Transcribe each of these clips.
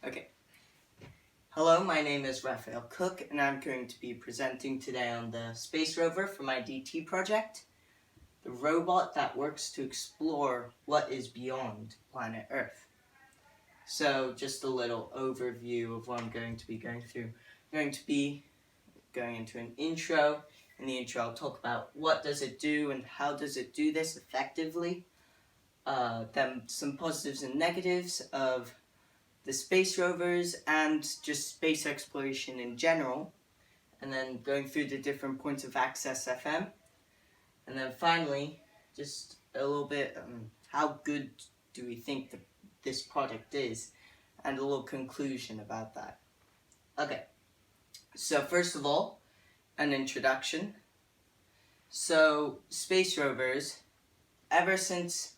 Okay. Hello, my name is Raphael Cook, and I'm going to be presenting today on the Space Rover for my DT project, the robot that works to explore what is beyond planet Earth. So, just a little overview of what I'm going to be going through. I'm going to be going into an intro. In the intro, I'll talk about what does it do and how does it do this effectively. Then some positives and negatives of the space rovers and just space exploration in general, and then going through the different points of access FM, and then finally just a little bit how good do we think this product is, and a little conclusion about that. Okay, so first of all, an introduction. So space rovers, ever since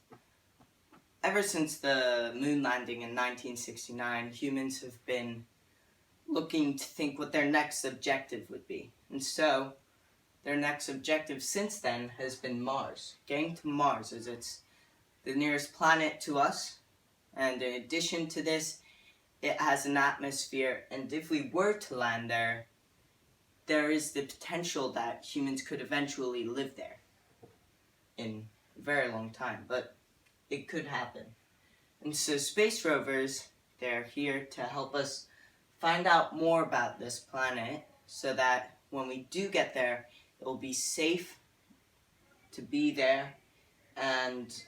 the moon landing in 1969, humans have been looking to think what their next objective would be. And so, their next objective since then has been Mars. Getting to Mars, as it's the nearest planet to us. And in addition to this, it has an atmosphere. And if we were to land there, there is the potential that humans could eventually live there in a very long time. But it could happen. And so space rovers, they're here to help us find out more about this planet so that when we do get there, it will be safe to be there and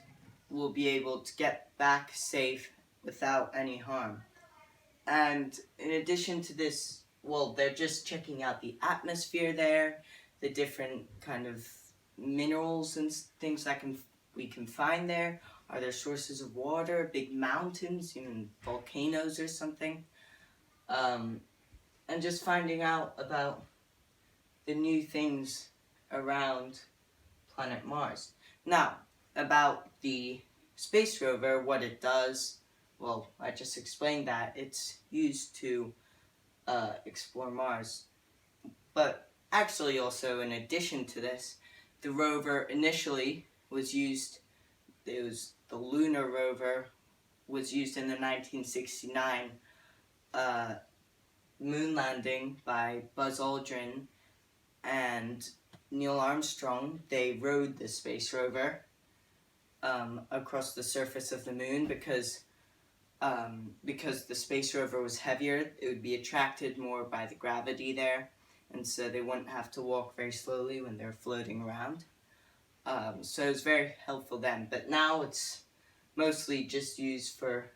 we'll be able to get back safe without any harm. And in addition to this, well, they're just checking out the atmosphere there, the different kind of minerals and things that we can find there. Are there sources of water, big mountains, even volcanoes or something? And just finding out about the new things around planet Mars. Now, about the space rover, what it does, well, I just explained that. It's used to explore Mars. But actually also, in addition to this, the rover initially was used, the lunar rover was used in the 1969 moon landing by Buzz Aldrin and Neil Armstrong. They rode the space rover across the surface of the moon because the space rover was heavier. It would be attracted more by the gravity there, and so they wouldn't have to walk very slowly when they're floating around. So it's very helpful then, but now it's mostly just used for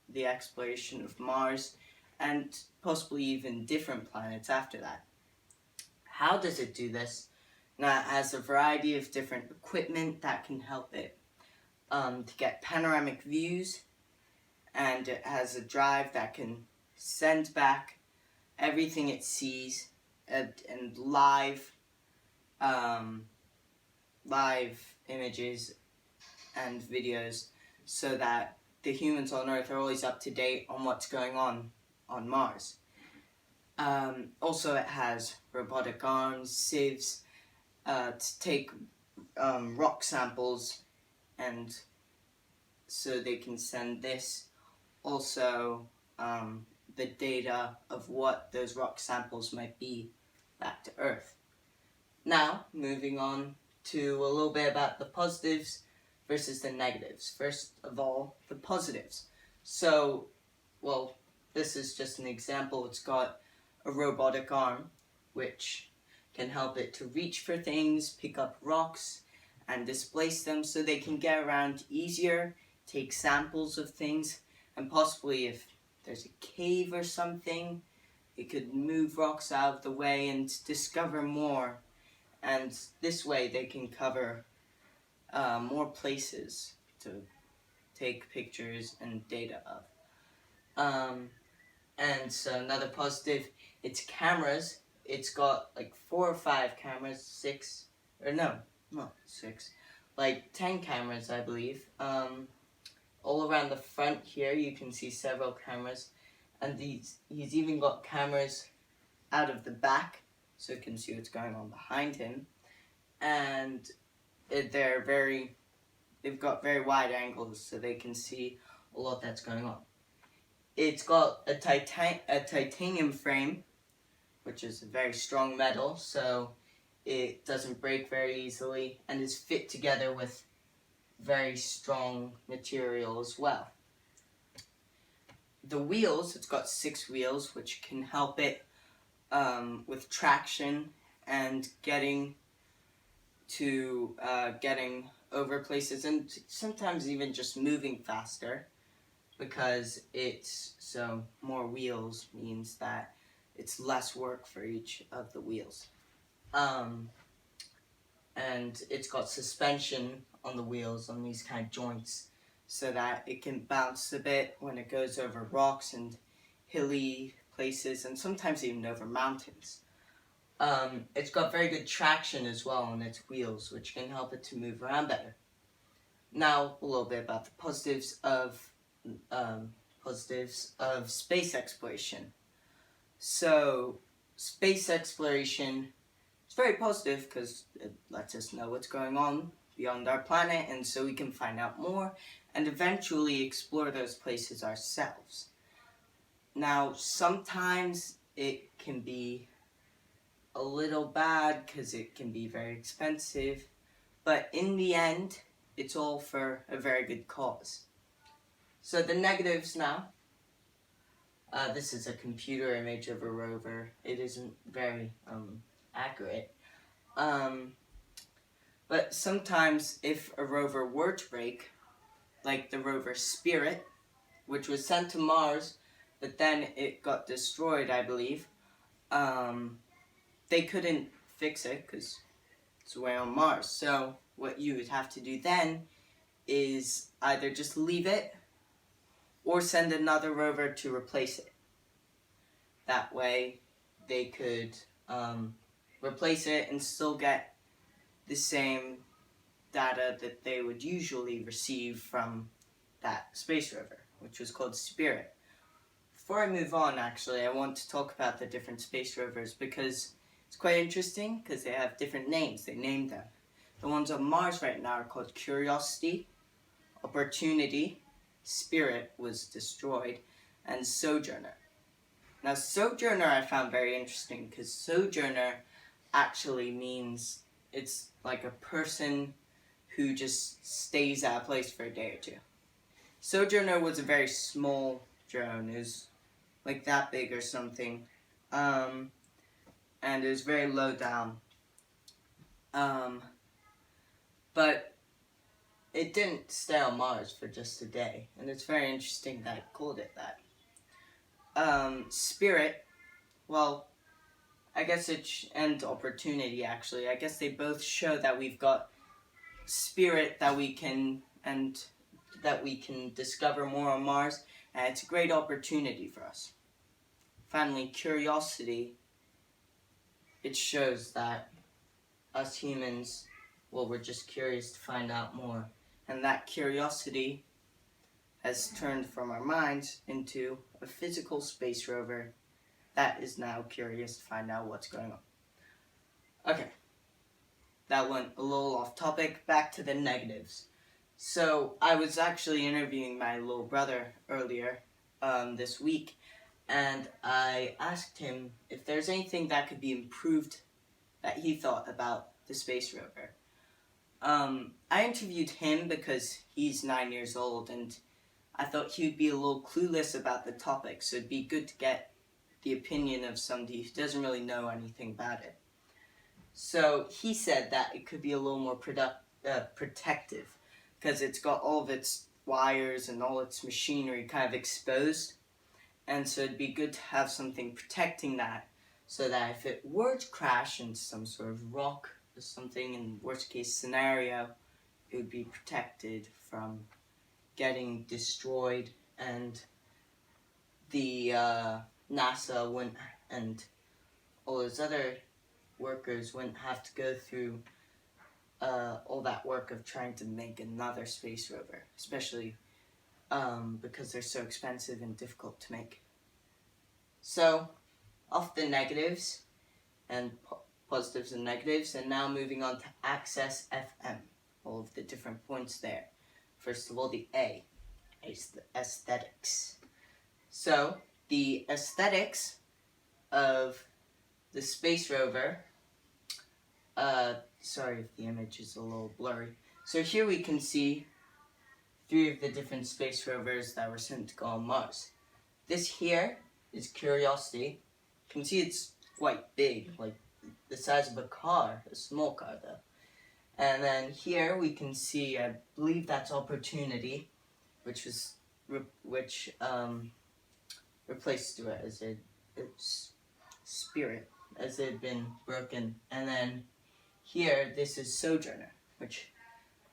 the exploration of Mars and possibly even different planets after that. How does it do this? Now, it has a variety of different equipment that can help it to get panoramic views, and it has a drive that can send back everything it sees and live images and videos so that the humans on Earth are always up to date on what's going on Mars. Also, it has robotic arms, sieves, to take rock samples, and so they can send this. Also, the data of what those rock samples might be back to Earth. Now, moving on to a little bit about the positives versus the negatives. First of all, the positives. So, well, this is just an example. It's got a robotic arm, which can help it to reach for things, pick up rocks, and displace them so they can get around easier, take samples of things, and possibly if there's a cave or something, it could move rocks out of the way and discover more. And this way they can cover more places to take pictures and data of. And so another positive, it's cameras. It's got like 4 or 5 cameras, 6, or no, not 6, like 10 cameras, I believe. All around the front here, you can see several cameras. And he's even got cameras out of the back, so you can see what's going on behind him. And they've got very wide angles, so they can see a lot that's going on. It's got a titanium frame, which is a very strong metal, so it doesn't break very easily, and is fit together with very strong material as well. The wheels, it's got 6 wheels, which can help it with traction and getting over places, and sometimes even just moving faster, because more wheels means that it's less work for each of the wheels. And it's got suspension on the wheels, on these kind of joints, so that it can bounce a bit when it goes over rocks and hilly places, and sometimes even over mountains. It's got very good traction as well on its wheels, which can help it to move around better. Now, a little bit about the positives of space exploration. So, space exploration is very positive because it lets us know what's going on beyond our planet, and so we can find out more and eventually explore those places ourselves. Now, sometimes it can be a little bad because it can be very expensive, but in the end, it's all for a very good cause. So the negatives now. This is a computer image of a rover. It isn't very accurate. But sometimes if a rover were to break, like the rover Spirit, which was sent to Mars, but then it got destroyed, I believe, they couldn't fix it because it's away on Mars. So what you would have to do then is either just leave it or send another rover to replace it. That way they could replace it and still get the same data that they would usually receive from that space rover, which was called Spirit. Before I move on, actually, I want to talk about the different space rovers because it's quite interesting because they have different names. They named them. The ones on Mars right now are called Curiosity, Opportunity, Spirit was destroyed, and Sojourner. Now, Sojourner I found very interesting because Sojourner actually means it's like a person who just stays at a place for a day or two. Sojourner was a very small drone. It was like that big or something. And it was very low down. But it didn't stay on Mars for just a day. And it's very interesting that I called it that. Spirit, well, I guess and Opportunity, actually. I guess they both show that we've got spirit that we can discover more on Mars, and it's a great opportunity for us. Finally, Curiosity, it shows that us humans, well, we're just curious to find out more, and that curiosity has turned from our minds into a physical space rover that is now curious to find out what's going on. Okay, that went a little off topic. Back to the negatives. So I was actually interviewing my little brother earlier this week, and I asked him if there's anything that could be improved that he thought about the space rover. I interviewed him because he's 9 years old, and I thought he would be a little clueless about the topic, so it'd be good to get the opinion of somebody who doesn't really know anything about it. So he said that it could be a little more protective, because it's got all of its wires and all its machinery kind of exposed, and so it'd be good to have something protecting that, so that if it were to crash into some sort of rock or something, in worst case scenario, it would be protected from getting destroyed, and the NASA wouldn't, and all those other workers wouldn't have to go through all that work of trying to make another space rover, especially because they're so expensive and difficult to make. So, off the negatives and positives and negatives, and now moving on to Access FM, all of the different points there. First of all, the A is the aesthetics. So, the aesthetics of the space rover, sorry if the image is a little blurry. So here we can see 3 of the different space rovers that were sent to go on Mars. This here is Curiosity. You can see it's quite big, like the size of a car, a small car though. And then here we can see, I believe that's Opportunity, which replaced it as its spirit, as it had been broken. And then here, this is Sojourner, which,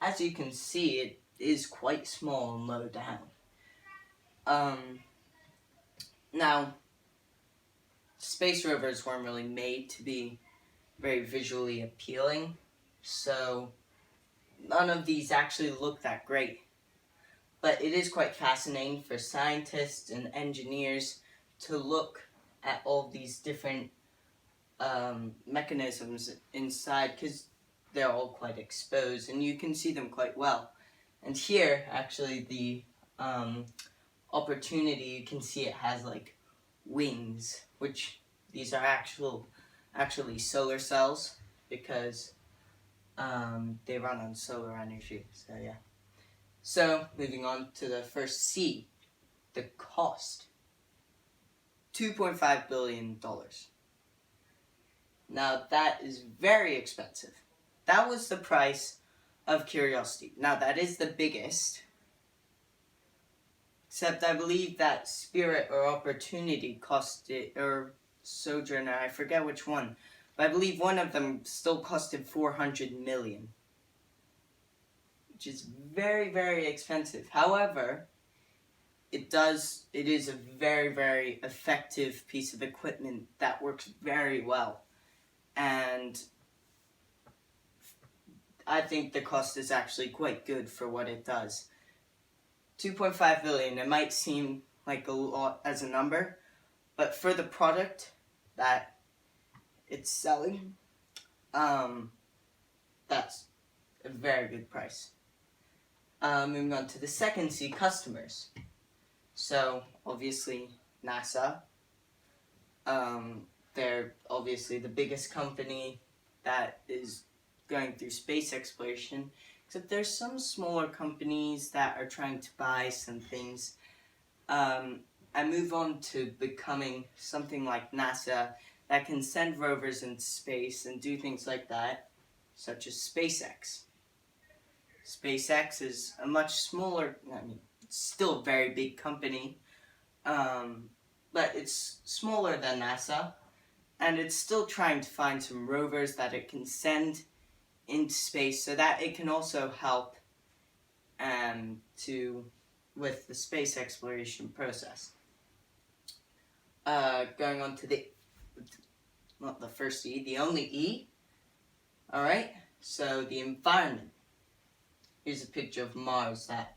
as you can see, it is quite small and low down. Now, space rovers weren't really made to be very visually appealing, so none of these actually look that great. But it is quite fascinating for scientists and engineers to look at all these different mechanisms inside, because they're all quite exposed and you can see them quite well. And here, actually, the Opportunity, you can see it has like wings, which these are actually solar cells, because they run on solar energy. So yeah. So moving on to the first C, the cost. $2.5 billion. Now that is very expensive. That was the price of Curiosity. Now that is the biggest. Except I believe that Spirit or Opportunity costed, or Sojourner, I forget which one. But I believe one of them still costed $400 million. Which is very, very expensive. However, it is a very, very effective piece of equipment that works very well. And I think the cost is actually quite good for what it does. 2.5 billion, it might seem like a lot as a number, but for the product that it's selling, that's a very good price. Moving on to the second C, customers. So, obviously, NASA. They're obviously the biggest company that is going through space exploration. Except there's some smaller companies that are trying to buy some things. I move on to becoming something like NASA that can send rovers into space and do things like that, such as SpaceX. SpaceX is a much smaller, it's still a very big company, but it's smaller than NASA, and it's still trying to find some rovers that it can send into space so that it can also help with the space exploration process. Going on to not the first E, the only E. Alright, so the environment. Here's a picture of Mars that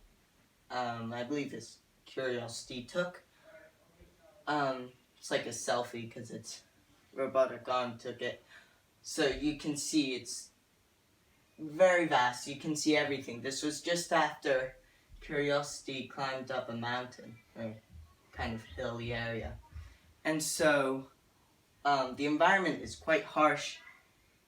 I believe this Curiosity took. It's like a selfie because its robotic arm took it. So you can see it's very vast. You can see everything. This was just after Curiosity climbed up a mountain, or kind of hilly area. And so the environment is quite harsh.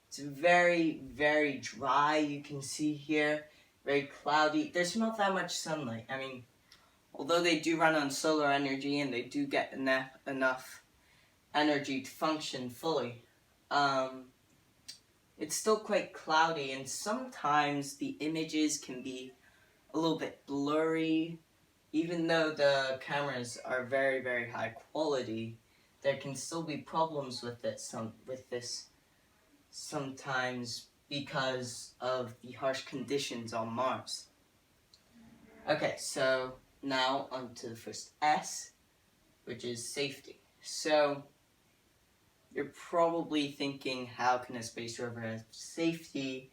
It's very, very dry, you can see here. Very cloudy. There's not that much sunlight. I mean, although they do run on solar energy and they do get enough energy to function fully, it's still quite cloudy, and sometimes the images can be a little bit blurry. Even though the cameras are very, very high quality, there can still be problems with this sometimes because of the harsh conditions on Mars. Okay, so now on to the first S, which is safety. So you're probably thinking, how can a space rover have safety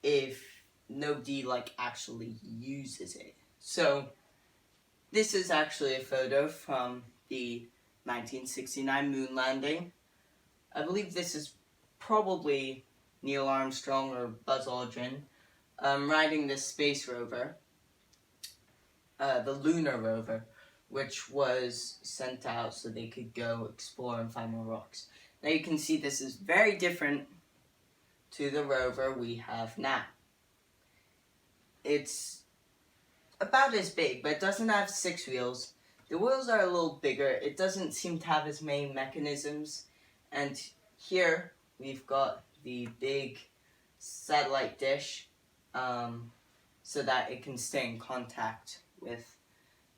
if nobody actually uses it? So this is actually a photo from the 1969 moon landing. I believe this is probably Neil Armstrong or Buzz Aldrin riding this space rover, the lunar rover, which was sent out so they could go explore and find more rocks. Now you can see this is very different to the rover we have now. It's about as big, but it doesn't have 6 wheels. The wheels are a little bigger. It doesn't seem to have as many mechanisms. And here we've got the big satellite dish, so that it can stay in contact with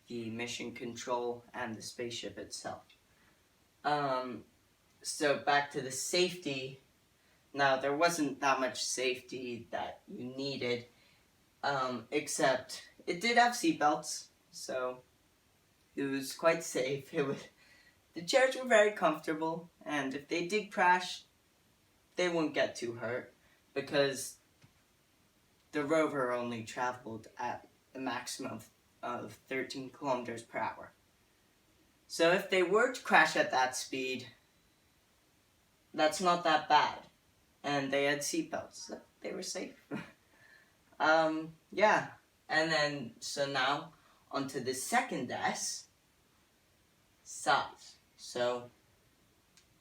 the mission control and the spaceship itself. So back to the safety. Now, there wasn't that much safety that you needed, except it did have seatbelts, so it was quite safe. The chairs were very comfortable, and if they did crash, they wouldn't get too hurt, because the rover only traveled at a maximum of 13 kilometers per hour. So if they were to crash at that speed, that's not that bad. And they had seatbelts, so they were safe. Yeah. And then, so now, onto the second S, size. So,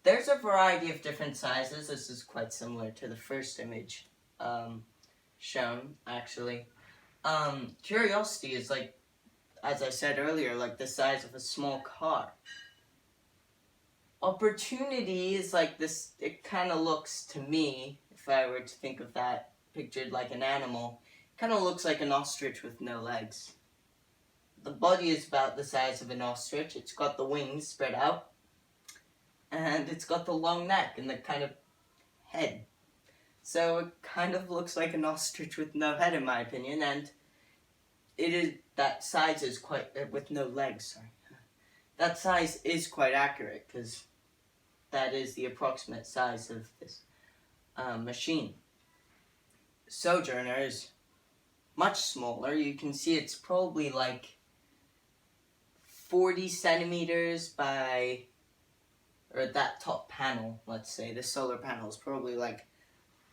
there's a variety of different sizes. This is quite similar to the first image shown, actually. Curiosity is like, as I said earlier, like the size of a small car. Opportunity is like this, it kind of looks to me, if I were to think of that pictured like an animal, kind of looks like an ostrich with no legs. The body is about the size of an ostrich. It's got the wings spread out, and it's got the long neck and the kind of head. So it kind of looks like an ostrich with no head, in my opinion, and it is, that size is quite, with no legs, sorry. That size is quite accurate, because that is the approximate size of this machine. Sojourner is much smaller. You can see it's probably like 40 centimeters by, or that top panel, let's say, the solar panel is probably like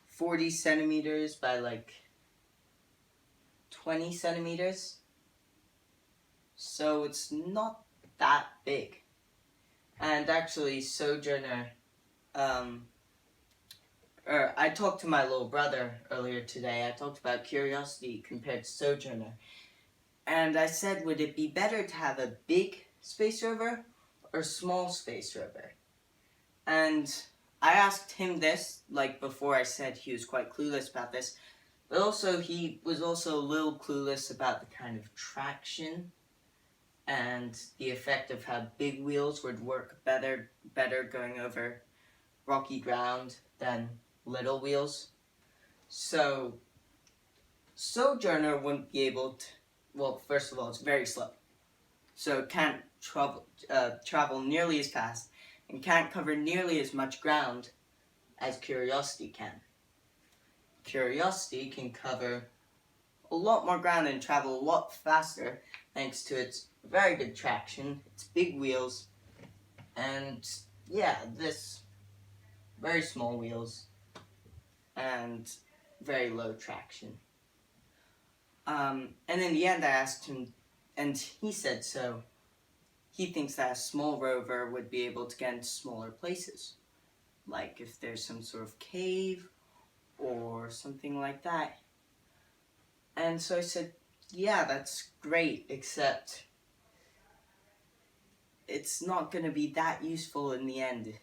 40 centimeters by like 20 centimeters. So it's not that big. And actually, Sojourner, I talked to my little brother earlier today. I talked about Curiosity compared to Sojourner. And I said, would it be better to have a big space rover or a small space rover? And I asked him this, like before I said he was quite clueless about this, but also he was also a little clueless about the kind of traction and the effect of how big wheels would work better going over rocky ground than little wheels. So Sojourner wouldn't be able to, well, first of all, it's very slow. So it can't travel nearly as fast and can't cover nearly as much ground as Curiosity can. Curiosity can cover a lot more ground and travel a lot faster thanks to its very good traction, its big wheels, and yeah, this very small wheels and very low traction. And in the end I asked him, and he said so. He thinks that a small rover would be able to get into smaller places, like if there's some sort of cave or something like that. And so I said, yeah, that's great, except it's not going to be that useful in the end,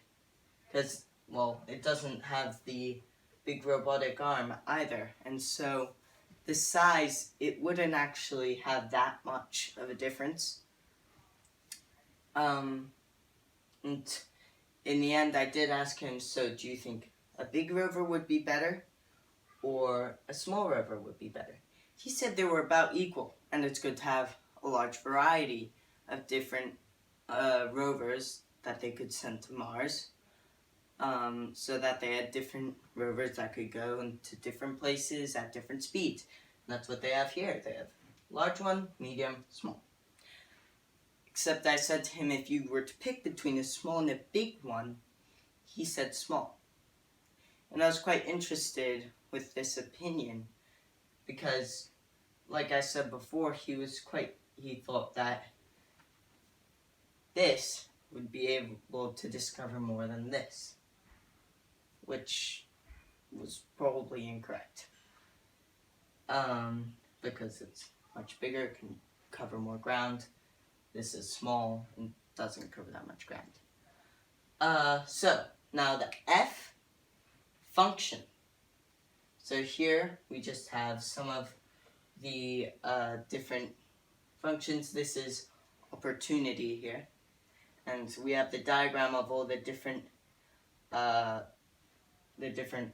because, well, it doesn't have the big robotic arm either, and so the size, it wouldn't actually have that much of a difference. And in the end I did ask him, so do you think a big rover would be better or a small rover would be better? He said they were about equal, and it's good to have a large variety of different rovers that they could send to Mars, so that they had different rovers that could go into different places at different speeds. And that's what they have here. They have large one, medium, small. Except I said to him, if you were to pick between a small and a big one, he said small. And I was quite interested with this opinion, because, like I said before, he thought that this would be able to discover more than this, which was probably incorrect. Because it's much bigger, it can cover more ground. This is small and doesn't cover that much ground. So now the F, function. So here we just have some of the different functions. This is opportunity here, and we have the diagram of all the different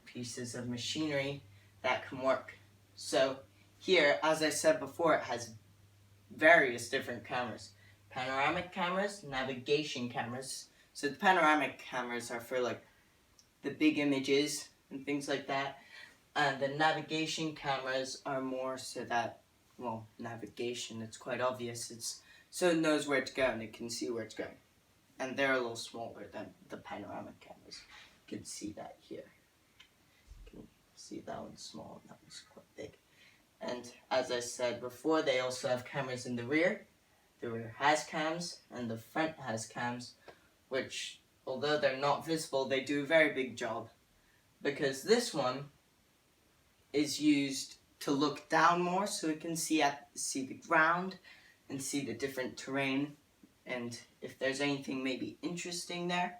pieces of machinery that can work. So here, as I said before, it has various different cameras. Panoramic cameras, navigation cameras. So the panoramic cameras are for like the big images and things like that. And the navigation cameras are more so that, well, navigation, it's quite obvious. It's so it knows where to go and it can see where it's going. And they're a little smaller than the panoramic cameras. You can see that here. You can see that one's small and that one's quite big. And as I said before, they also have cameras in the rear. The rear has cams and the front has cams, which, although they're not visible, they do a very big job. Because this one is used to look down more, so it can see the ground and see the different terrain, and if there's anything maybe interesting there.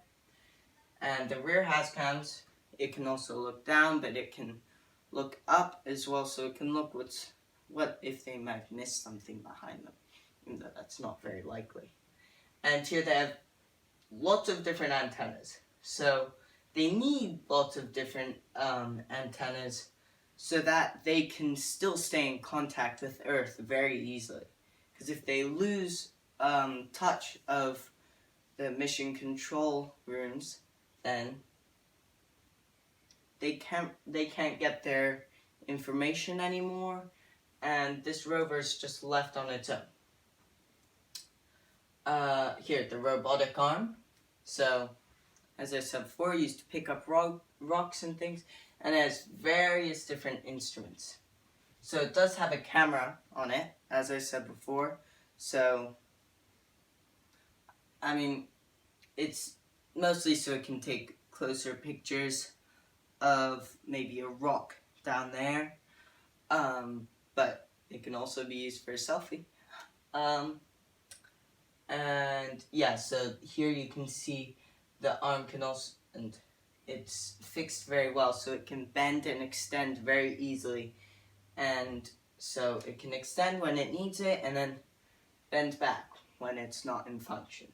And the rear has cams. It can also look down, but it can look up as well, so it can look what if they might have missed something behind them, even though that's not very likely. And here they have lots of different antennas. So they need lots of different antennas so that they can still stay in contact with Earth very easily. Because if they lose touch of the mission control rooms, then they can't get their information anymore, and this rover is just left on its own. Here, the robotic arm. So, as I said before, used to pick up rocks and things, and it has various different instruments. So it does have a camera on it, as I said before. So, I mean, it's mostly so it can take closer pictures of maybe a rock down there, but it can also be used for a selfie. And yeah, so here you can see the arm can also, and it's fixed very well, so it can bend and extend very easily, and so it can extend when it needs it and then bend back when it's not in function.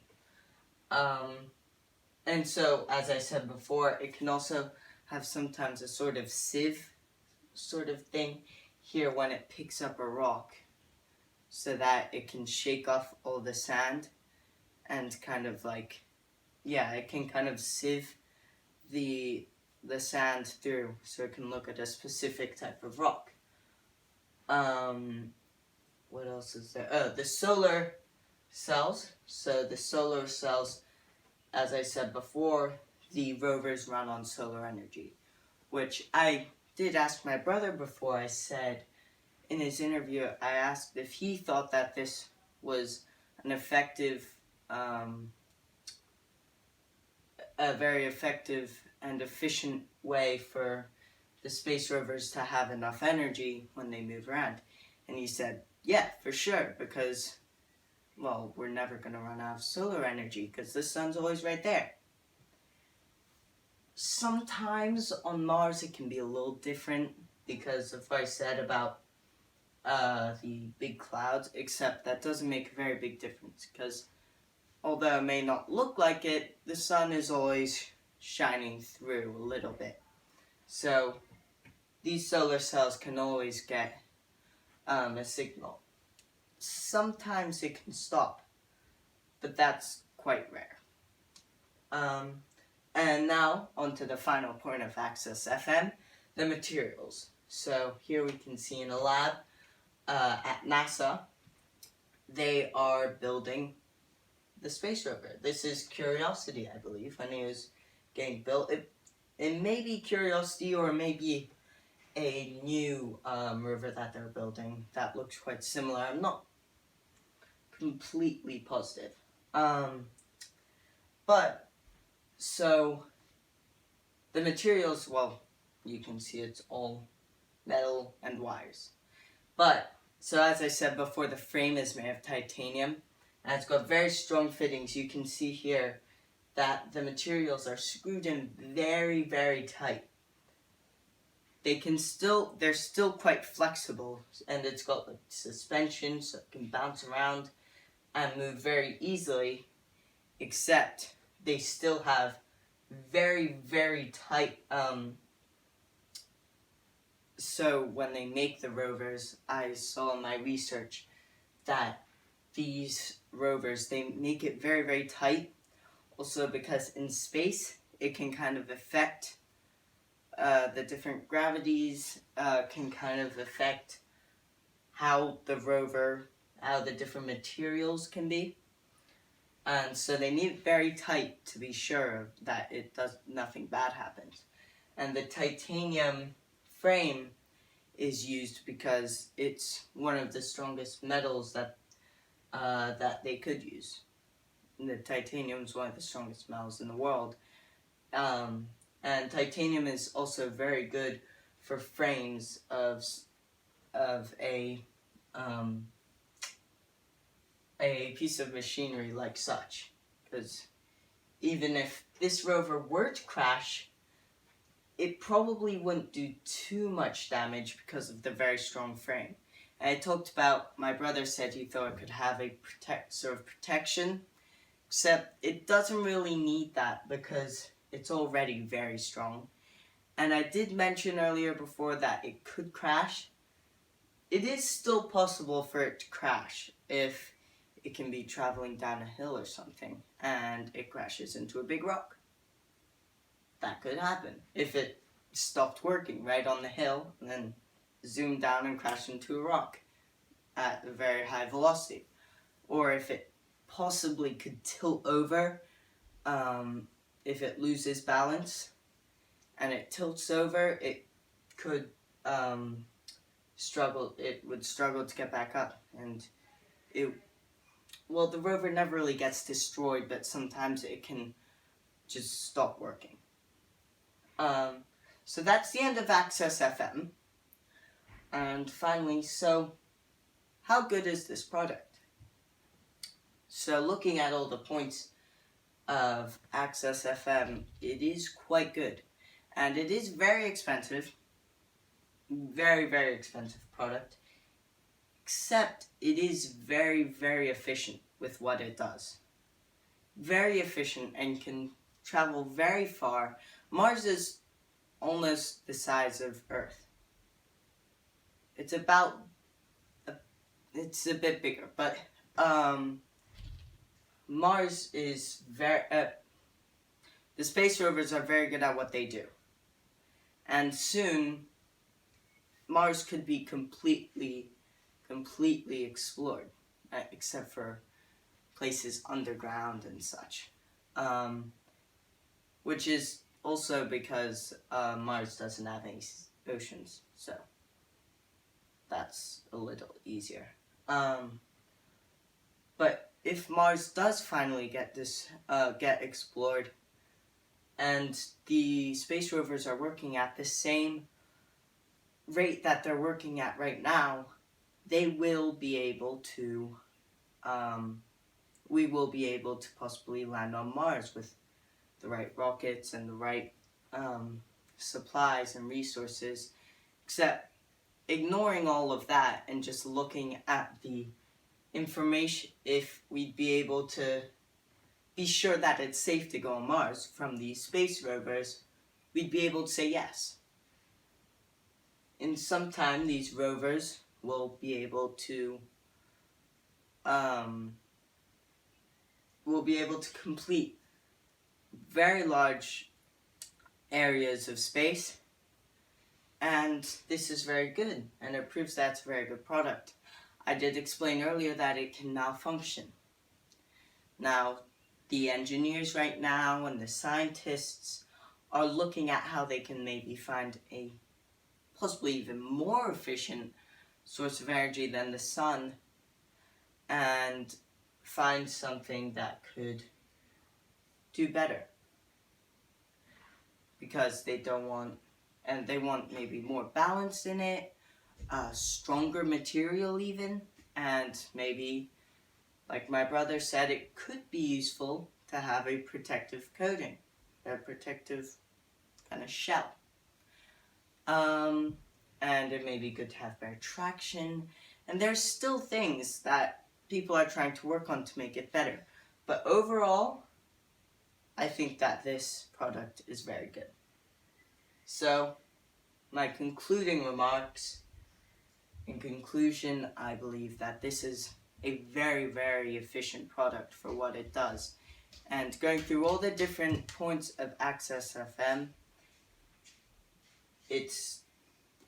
And so, as I said before, it can also have sometimes a sort of sieve sort of thing here when it picks up a rock, so that it can shake off all the sand and kind of like, yeah, it can kind of sieve the sand through so it can look at a specific type of rock. What else is there? Oh, the solar cells. So the solar cells, as I said before, the rovers run on solar energy, which I did ask my brother before. I said, in his interview, I asked if he thought that this was an effective, a very effective and efficient way for the space rovers to have enough energy when they move around. And he said, yeah, for sure, because, well, we're never going to run out of solar energy because the sun's always right there. Sometimes on Mars it can be a little different because of what I said about the big clouds, except that doesn't make a very big difference because although it may not look like it, the sun is always shining through a little bit. So these solar cells can always get a signal. Sometimes it can stop, but that's quite rare. And now, onto the final point of Access FM, the materials. So here we can see in a lab at NASA, they are building the space rover. This is Curiosity, I believe, when it was getting built. It may be Curiosity or maybe a new rover that they're building that looks quite similar. I'm not completely positive. But, so, the materials, well, you can see it's all metal and wires. But, so as I said before, the frame is made of titanium, and it's got very strong fittings. You can see here that the materials are screwed in very, very tight. They're still quite flexible, and it's got like suspension so it can bounce around and move very easily, except they still have very, very tight, so when they make the rovers, I saw in my research that these rovers, they make it very, very tight, also because in space, it can kind of affect the different gravities, can kind of affect how the different materials can be. And so they need it very tight to be sure that nothing bad happens. And the titanium frame is used because it's one of the strongest metals that they could use. And the titanium is one of the strongest metals in the world. And titanium is also very good for frames of a piece of machinery like such. Because even if this rover were to crash, it probably wouldn't do too much damage because of the very strong frame. And I talked about, my brother said he thought it could have a sort of protection, except it doesn't really need that because it's already very strong. And I did mention earlier before that it could crash. It is still possible for it to crash if it can be traveling down a hill or something and it crashes into a big rock. That could happen if it stopped working right on the hill and then zoomed down and crashed into a rock at a very high velocity. Or if it possibly could tilt over, if it loses balance and it tilts over, it could would struggle to get back up, and the rover never really gets destroyed, but sometimes it can just stop working. So that's the end of Access FM. And finally, so how good is this product? So looking at all the points of Access FM, it is quite good. And it is very expensive. Very, very expensive product. Except it is very, very efficient with what it does. Very efficient and can travel very far. Mars is almost the size of Earth. It's a bit bigger, but Mars is the space rovers are very good at what they do. And soon, Mars could be completely explored, except for places underground and such. Which is also because Mars doesn't have any oceans, so that's a little easier. But if Mars does finally get explored, and the space rovers are working at the same rate that they're working at right now, they will be able to, we will be able to possibly land on Mars with the right rockets and the right supplies and resources, except ignoring all of that and just looking at the information, if we'd be able to be sure that it's safe to go on Mars from these space rovers, we'd be able to say yes. In some time, these rovers will be able to complete very large areas of space, and this is very good, and it proves that's a very good product. I did explain earlier that it can malfunction. Now, the engineers right now and the scientists are looking at how they can maybe find a possibly even more efficient source of energy than the sun, and find something that could do better. Because they don't want, and they want maybe more balance in it, stronger material even, and maybe, like my brother said, it could be useful to have a protective coating, a protective kind of shell. And it may be good to have better traction, and there's still things that people are trying to work on to make it better. But overall, I think that this product is very good. So, my concluding remarks, in conclusion, I believe that this is a very, very efficient product for what it does. And going through all the different points of Access FM, it's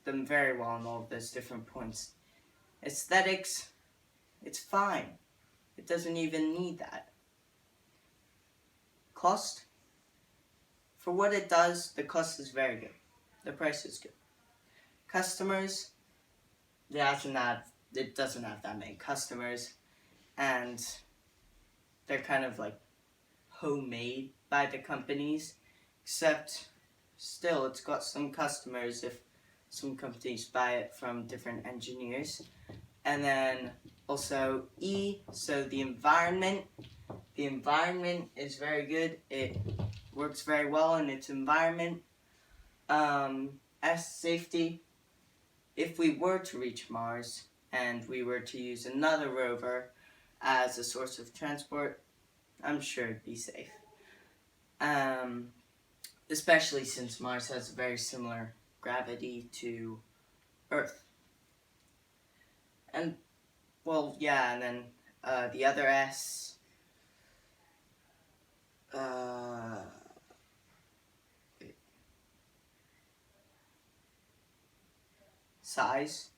done very well on all of those different points. Aesthetics, it's fine. It doesn't even need that. Cost, for what it does, the cost is very good. The price is good. Customers, it doesn't have that many customers, and they're kind of like homemade by the companies, except still it's got some customers if some companies buy it from different engineers. And then also E, so the environment is very good. It works very well in its environment. S, safety. If we were to reach Mars and we were to use another rover as a source of transport, I'm sure it'd be safe. Especially since Mars has a very similar gravity to Earth. And, well, yeah, and then the other S, size,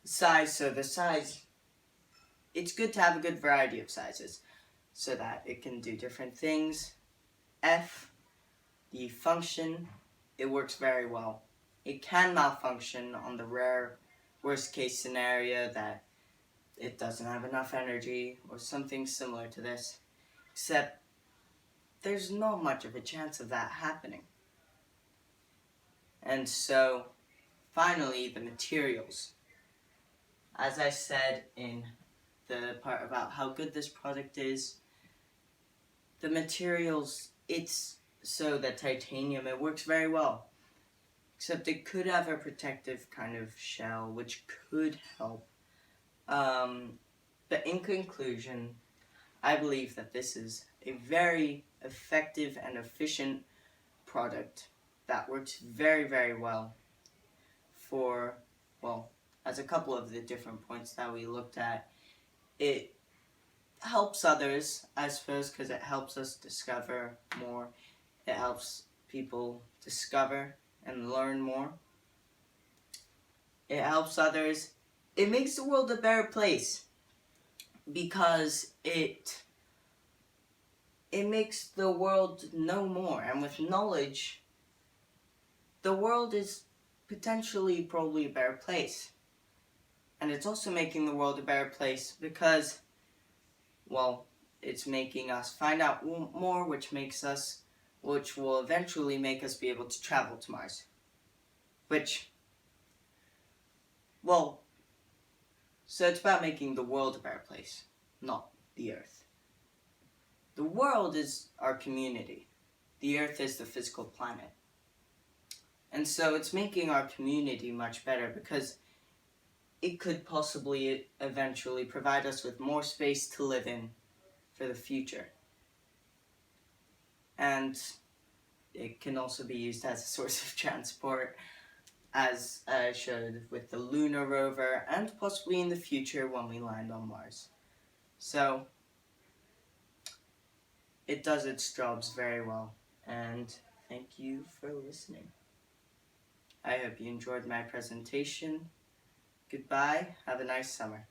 so the size, it's good to have a good variety of sizes so that it can do different things. F, the function, it works very well. It can malfunction on the rare worst case scenario that it doesn't have enough energy or something similar to this, except there's not much of a chance of that happening. And so, finally, the materials. As I said in the part about how good this product is, the materials, so the titanium, it works very well. Except it could have a protective kind of shell, which could help. But in conclusion, I believe that this is a very effective and efficient product that works very, very well for, well, as a couple of the different points that we looked at. It helps others, I suppose, because it helps us discover more. It helps people discover and learn more. It helps others. It makes the world a better place because it makes the world know more, and with knowledge, the world is potentially probably a better place. And it's also making the world a better place because, well, it's making us find out more, which will eventually make us be able to travel to Mars. Which, well, so it's about making the world a better place, not the Earth. The world is our community. The Earth is the physical planet. And so it's making our community much better because it could possibly eventually provide us with more space to live in for the future. And it can also be used as a source of transport, as I showed with the lunar rover, and possibly in the future when we land on Mars. So, it does its jobs very well, and thank you for listening. I hope you enjoyed my presentation. Goodbye, have a nice summer.